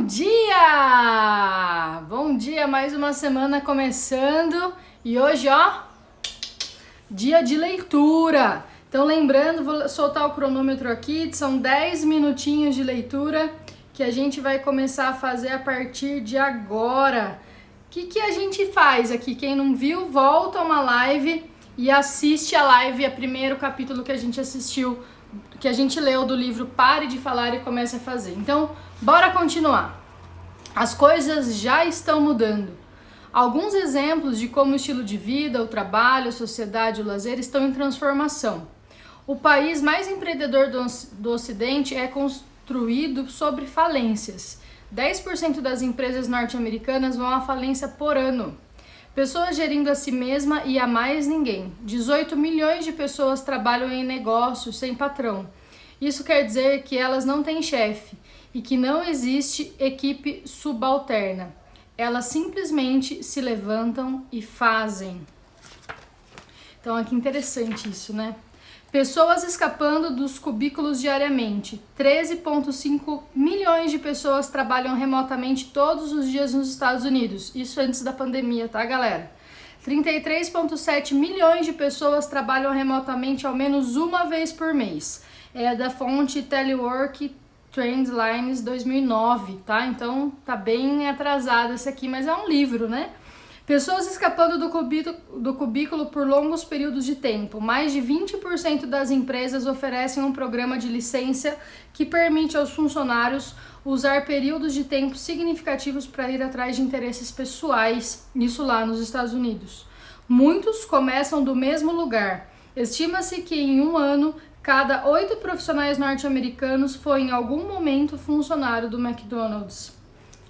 Bom dia! Bom dia, mais uma semana começando e hoje, dia de leitura. Então lembrando, vou soltar o cronômetro aqui, são 10 minutinhos de leitura que a gente vai começar a fazer a partir de agora. O que a gente faz aqui? Quem não viu, volta uma live e assiste a live, o primeiro capítulo que a gente assistiu, que a gente leu do livro Pare de Falar e Comece a Fazer. Então, bora continuar. As coisas já estão mudando. Alguns exemplos de como o estilo de vida, o trabalho, a sociedade e o lazer estão em transformação. O país mais empreendedor do Ocidente é construído sobre falências. 10% das empresas norte-americanas vão à falência por ano. Pessoas gerindo a si mesma e a mais ninguém. 18 milhões de pessoas trabalham em negócios sem patrão. Isso quer dizer que elas não têm chefe e que não existe equipe subalterna. Elas simplesmente se levantam e fazem. Então, aqui interessante isso, né? Pessoas escapando dos cubículos diariamente. 13,5 milhões de pessoas trabalham remotamente todos os dias nos Estados Unidos. Isso antes da pandemia, tá, galera? 33,7 milhões de pessoas trabalham remotamente ao menos uma vez por mês. É da fonte Telework Trendlines 2009, tá? Então, tá bem atrasado esse aqui, mas é um livro, né? Pessoas escapando do cubículo por longos períodos de tempo. Mais de 20% das empresas oferecem um programa de licença que permite aos funcionários usar períodos de tempo significativos para ir atrás de interesses pessoais, isso lá nos Estados Unidos. Muitos começam do mesmo lugar. Estima-se que em um ano, cada 8 profissionais norte-americanos foi em algum momento funcionário do McDonald's.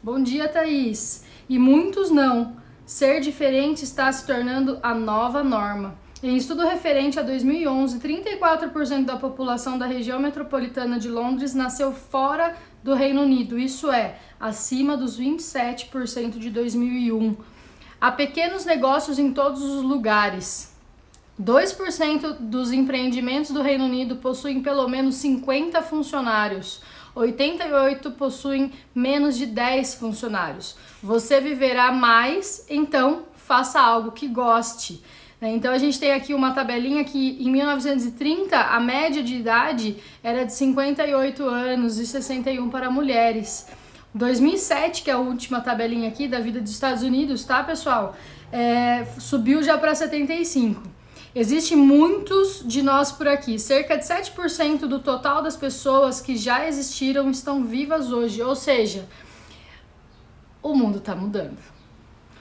Bom dia, Thaís. E muitos não. Ser diferente está se tornando a nova norma. Em estudo referente a 2011, 34% da população da região metropolitana de Londres nasceu fora do Reino Unido, isso é, acima dos 27% de 2001. Há pequenos negócios em todos os lugares. 2% dos empreendimentos do Reino Unido possuem pelo menos 50 funcionários. 88 possuem menos de 10 funcionários. Você viverá mais, então faça algo que goste. Então a gente tem aqui uma tabelinha que em 1930 a média de idade era de 58 anos e 61 para mulheres. 2007, que é a última tabelinha aqui da vida dos Estados Unidos, tá, pessoal? Subiu já para 75. Existem muitos de nós por aqui. Cerca de 7% do total das pessoas que já existiram estão vivas hoje. Ou seja, o mundo está mudando.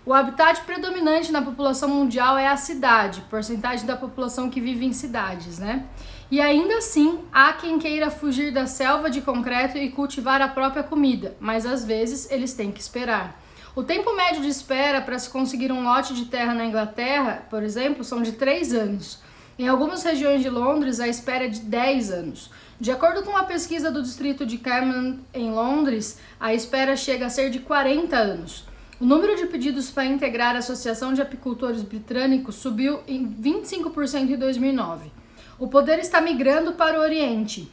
O habitat predominante na população mundial é a cidade, porcentagem da população que vive em cidades, né? E ainda assim, há quem queira fugir da selva de concreto e cultivar a própria comida, mas às vezes eles têm que esperar. O tempo médio de espera para se conseguir um lote de terra na Inglaterra, por exemplo, são de 3 anos. Em algumas regiões de Londres, a espera é de 10 anos. De acordo com uma pesquisa do distrito de Camden, em Londres, a espera chega a ser de 40 anos. O número de pedidos para integrar a Associação de Apicultores Britânicos subiu em 25% em 2009. O poder está migrando para o Oriente.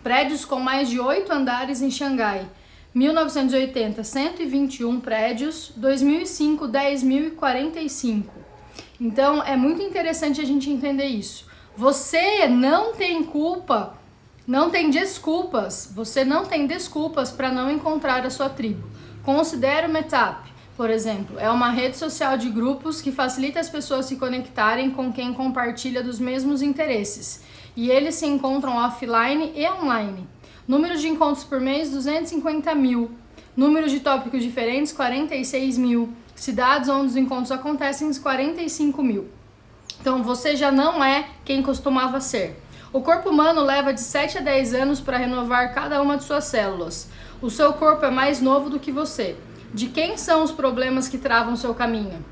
Prédios com mais de 8 andares em Xangai. 1980, 121 prédios, 2005, 10.045. Então, é muito interessante a gente entender isso. Você não tem culpa, não tem desculpas, você não tem desculpas para não encontrar a sua tribo. Considere o Meetup, por exemplo, é uma rede social de grupos que facilita as pessoas se conectarem com quem compartilha dos mesmos interesses. E eles se encontram offline e online. Número de encontros por mês, 250 mil. Número de tópicos diferentes, 46 mil. Cidades onde os encontros acontecem, 45 mil. Então, você já não é quem costumava ser. O corpo humano leva de 7 a 10 anos para renovar cada uma de suas células. O seu corpo é mais novo do que você. De quem são os problemas que travam seu caminho?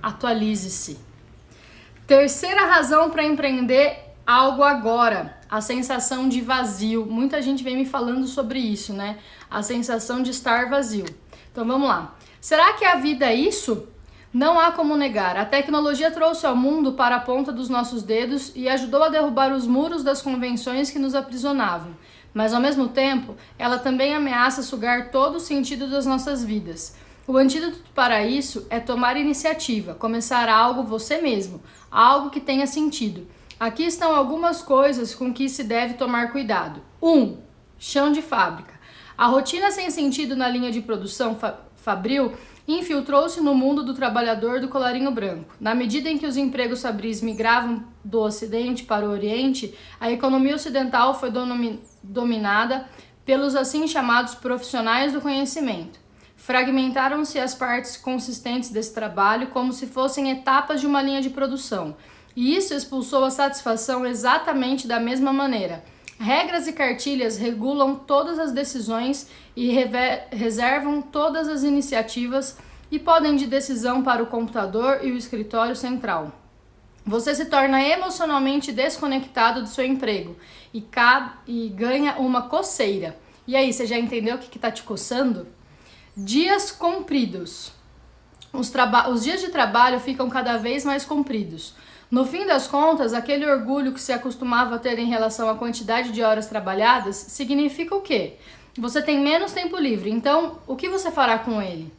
Atualize-se. Terceira razão para empreender algo agora. A sensação de vazio. Muita gente vem me falando sobre isso, né? A sensação de estar vazio. Então vamos lá. Será que a vida é isso? Não há como negar. A tecnologia trouxe ao mundo para a ponta dos nossos dedos e ajudou a derrubar os muros das convenções que nos aprisionavam. mas ao mesmo tempo, ela também ameaça sugar todo o sentido das nossas vidas. O antídoto para isso é tomar iniciativa, começar algo você mesmo, algo que tenha sentido. Aqui estão algumas coisas com que se deve tomar cuidado. 1. Chão de fábrica. A rotina sem sentido na linha de produção fabril infiltrou-se no mundo do trabalhador do colarinho branco. Na medida em que os empregos fabris migravam do Ocidente para o Oriente, a economia ocidental foi dominada pelos assim chamados profissionais do conhecimento. Fragmentaram-se as partes consistentes desse trabalho como se fossem etapas de uma linha de produção. E isso expulsou a satisfação exatamente da mesma maneira. Regras e cartilhas regulam todas as decisões e reservam todas as iniciativas e podem de decisão para o computador e o escritório central. Você se torna emocionalmente desconectado do seu emprego e ganha uma coceira. E aí, você já entendeu o que está te coçando? Dias compridos. Os dias de trabalho ficam cada vez mais compridos. No fim das contas, aquele orgulho que se acostumava a ter em relação à quantidade de horas trabalhadas significa o quê? Você tem menos tempo livre, então o que você fará com ele?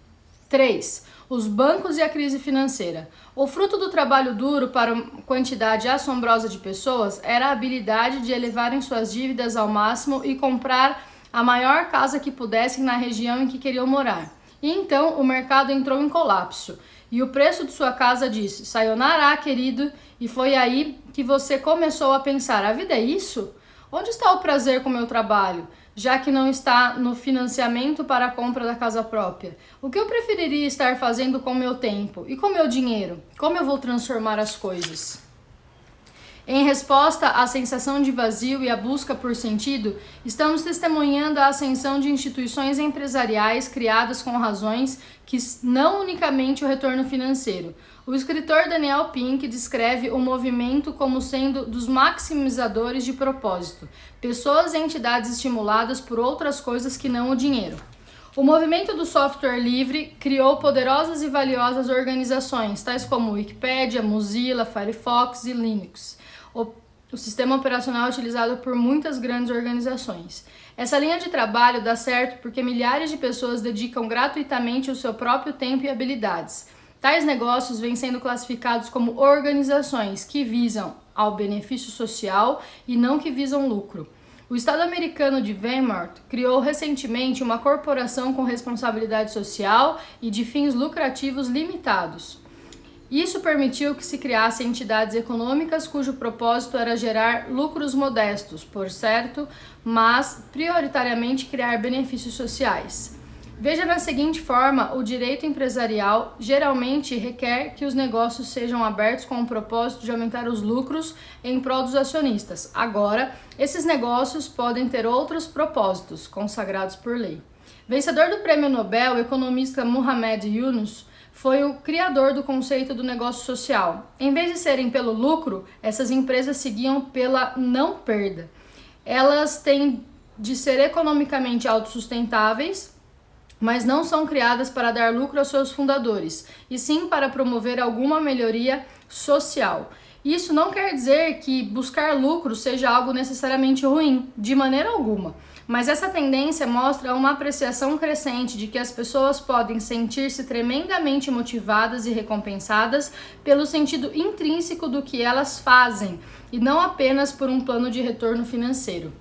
3. Os bancos e a crise financeira. O fruto do trabalho duro para uma quantidade assombrosa de pessoas era a habilidade de elevarem suas dívidas ao máximo e comprar a maior casa que pudessem na região em que queriam morar. E então o mercado entrou em colapso. E o preço de sua casa disse, sayonara, querido, e foi aí que você começou a pensar, a vida é isso? Onde está o prazer com o meu trabalho, já que não está no financiamento para a compra da casa própria? O que eu preferiria estar fazendo com o meu tempo e com o meu dinheiro? Como eu vou transformar as coisas? Em resposta à sensação de vazio e à busca por sentido, estamos testemunhando a ascensão de instituições empresariais criadas com razões que não unicamente o retorno financeiro. O escritor Daniel Pink descreve o movimento como sendo dos maximizadores de propósito, pessoas e entidades estimuladas por outras coisas que não o dinheiro. O movimento do software livre criou poderosas e valiosas organizações, tais como Wikipedia, Mozilla, Firefox e Linux. O sistema operacional é utilizado por muitas grandes organizações. Essa linha de trabalho dá certo porque milhares de pessoas dedicam gratuitamente o seu próprio tempo e habilidades. Tais negócios vêm sendo classificados como organizações que visam ao benefício social e não que visam lucro. O estado americano de Vermont criou recentemente uma corporação com responsabilidade social e de fins lucrativos limitados. Isso permitiu que se criassem entidades econômicas cujo propósito era gerar lucros modestos, por certo, mas prioritariamente criar benefícios sociais. Veja da seguinte forma, o direito empresarial geralmente requer que os negócios sejam abertos com o propósito de aumentar os lucros em prol dos acionistas. Agora, esses negócios podem ter outros propósitos, consagrados por lei. Vencedor do Prêmio Nobel, o economista Muhammad Yunus foi o criador do conceito do negócio social. Em vez de serem pelo lucro, essas empresas seguiam pela não perda. Elas têm de ser economicamente autossustentáveis, mas não são criadas para dar lucro aos seus fundadores, e sim para promover alguma melhoria social. Isso não quer dizer que buscar lucro seja algo necessariamente ruim, de maneira alguma. Mas essa tendência mostra uma apreciação crescente de que as pessoas podem sentir-se tremendamente motivadas e recompensadas pelo sentido intrínseco do que elas fazem, e não apenas por um plano de retorno financeiro.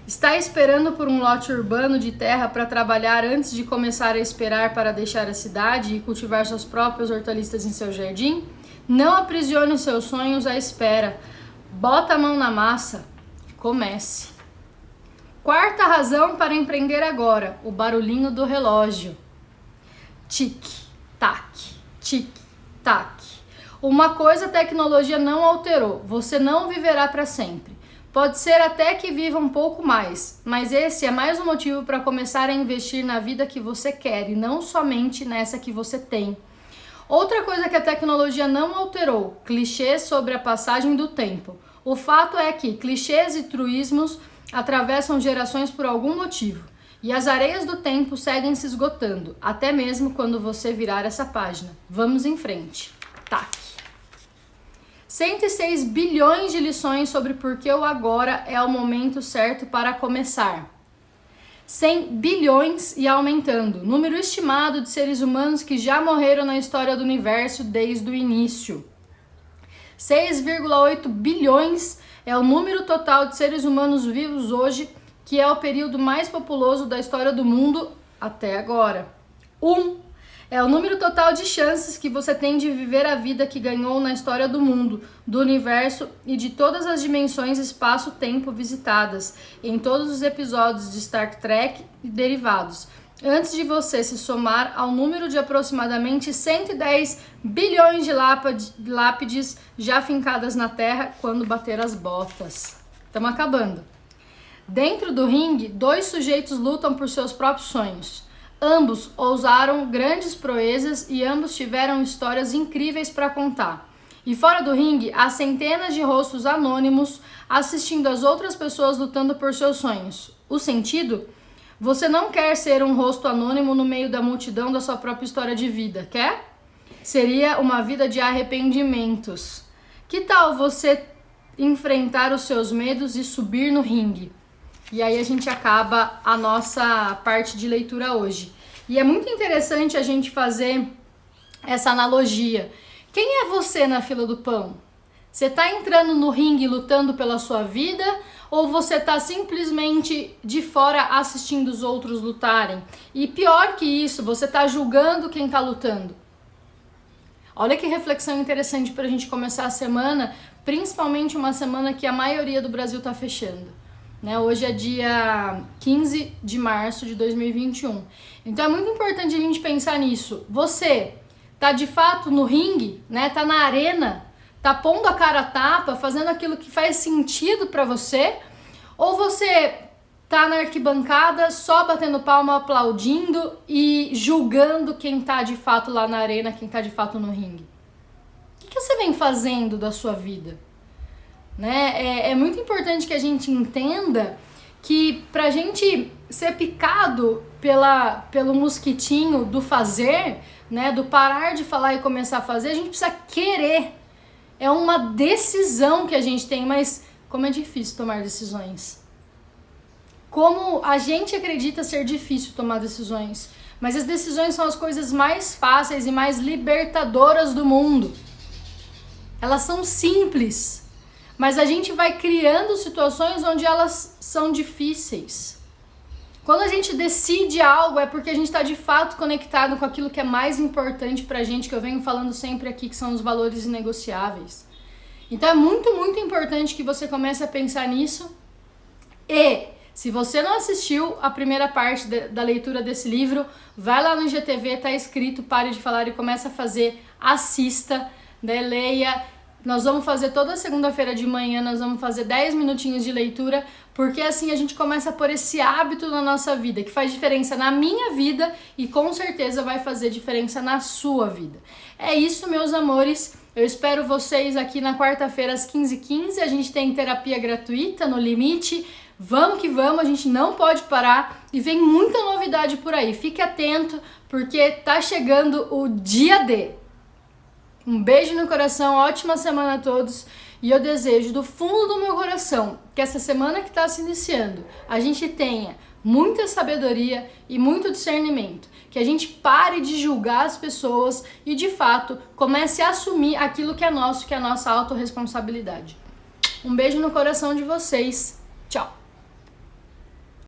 Está esperando por um lote urbano de terra para trabalhar antes de começar a esperar para deixar a cidade e cultivar suas próprias hortaliças em seu jardim? Não aprisione os seus sonhos à espera. Bota a mão na massa. Comece. Quarta razão para empreender agora, o barulhinho do relógio. Tic-tac, tic-tac. Uma coisa a tecnologia não alterou, você não viverá para sempre. Pode ser até que viva um pouco mais, mas esse é mais um motivo para começar a investir na vida que você quer e não somente nessa que você tem. Outra coisa que a tecnologia não alterou, clichês sobre a passagem do tempo. O fato é que clichês e truísmos atravessam gerações por algum motivo, e as areias do tempo seguem se esgotando, até mesmo quando você virar essa página. Vamos em frente. Tac. 106 bilhões de lições sobre por que o agora é o momento certo para começar. 100 bilhões e aumentando, número estimado de seres humanos que já morreram na história do universo desde o início. 6,8 bilhões é o número total de seres humanos vivos hoje, que é o período mais populoso da história do mundo até agora. 1 é o número total de chances que você tem de viver a vida que ganhou na história do mundo, do universo e de todas as dimensões espaço-tempo visitadas em todos os episódios de Star Trek e derivados, antes de você se somar ao número de aproximadamente 110 bilhões de lápides já fincadas na Terra quando bater as botas. Estamos acabando. Dentro do ringue, 2 sujeitos lutam por seus próprios sonhos. Ambos ousaram grandes proezas e ambos tiveram histórias incríveis para contar. E fora do ringue, há centenas de rostos anônimos assistindo as outras pessoas lutando por seus sonhos. O sentido? Você não quer ser um rosto anônimo no meio da multidão da sua própria história de vida, quer? Seria uma vida de arrependimentos. Que tal você enfrentar os seus medos e subir no ringue? E aí a gente acaba a nossa parte de leitura hoje. E é muito interessante a gente fazer essa analogia. Quem é você na fila do pão? Você está entrando no ringue lutando pela sua vida ou você está simplesmente de fora assistindo os outros lutarem? E pior que isso, você está julgando quem está lutando. Olha que reflexão interessante para a gente começar a semana, principalmente uma semana que a maioria do Brasil está fechando. Hoje é dia 15 de março de 2021. Então é muito importante a gente pensar nisso. Você tá de fato no ringue, tá na arena, tá pondo a cara a tapa, fazendo aquilo que faz sentido pra você? Ou você tá na arquibancada só batendo palma, aplaudindo e julgando quem tá de fato lá na arena, quem tá de fato no ringue? O que você vem fazendo da sua vida? É muito importante que a gente entenda que pra gente ser picado pelo mosquitinho do fazer, do parar de falar e começar a fazer, a gente precisa querer. É uma decisão que a gente tem, mas como é difícil tomar decisões. Como a gente acredita ser difícil tomar decisões, mas as decisões são as coisas mais fáceis e mais libertadoras do mundo. Elas são simples. Mas a gente vai criando situações onde elas são difíceis. Quando a gente decide algo é porque a gente está de fato conectado com aquilo que é mais importante pra gente, que eu venho falando sempre aqui, que são os valores inegociáveis. Então é muito, muito importante que você comece a pensar nisso. E se você não assistiu a primeira parte da leitura desse livro, vai lá no IGTV, tá escrito Pare de Falar e Começa a Fazer, assista, leia. Nós vamos fazer toda segunda-feira de manhã, nós vamos fazer 10 minutinhos de leitura, porque assim a gente começa a pôr esse hábito na nossa vida, que faz diferença na minha vida e com certeza vai fazer diferença na sua vida. É isso, meus amores. Eu espero vocês aqui na quarta-feira às 15h15. A gente tem terapia gratuita no Limite. Vamos que vamos, a gente não pode parar e vem muita novidade por aí. Fique atento, porque tá chegando o dia D. Um beijo no coração, ótima semana a todos e eu desejo do fundo do meu coração que essa semana que está se iniciando a gente tenha muita sabedoria e muito discernimento, que a gente pare de julgar as pessoas e de fato comece a assumir aquilo que é nosso, que é a nossa autorresponsabilidade. Um beijo no coração de vocês, tchau!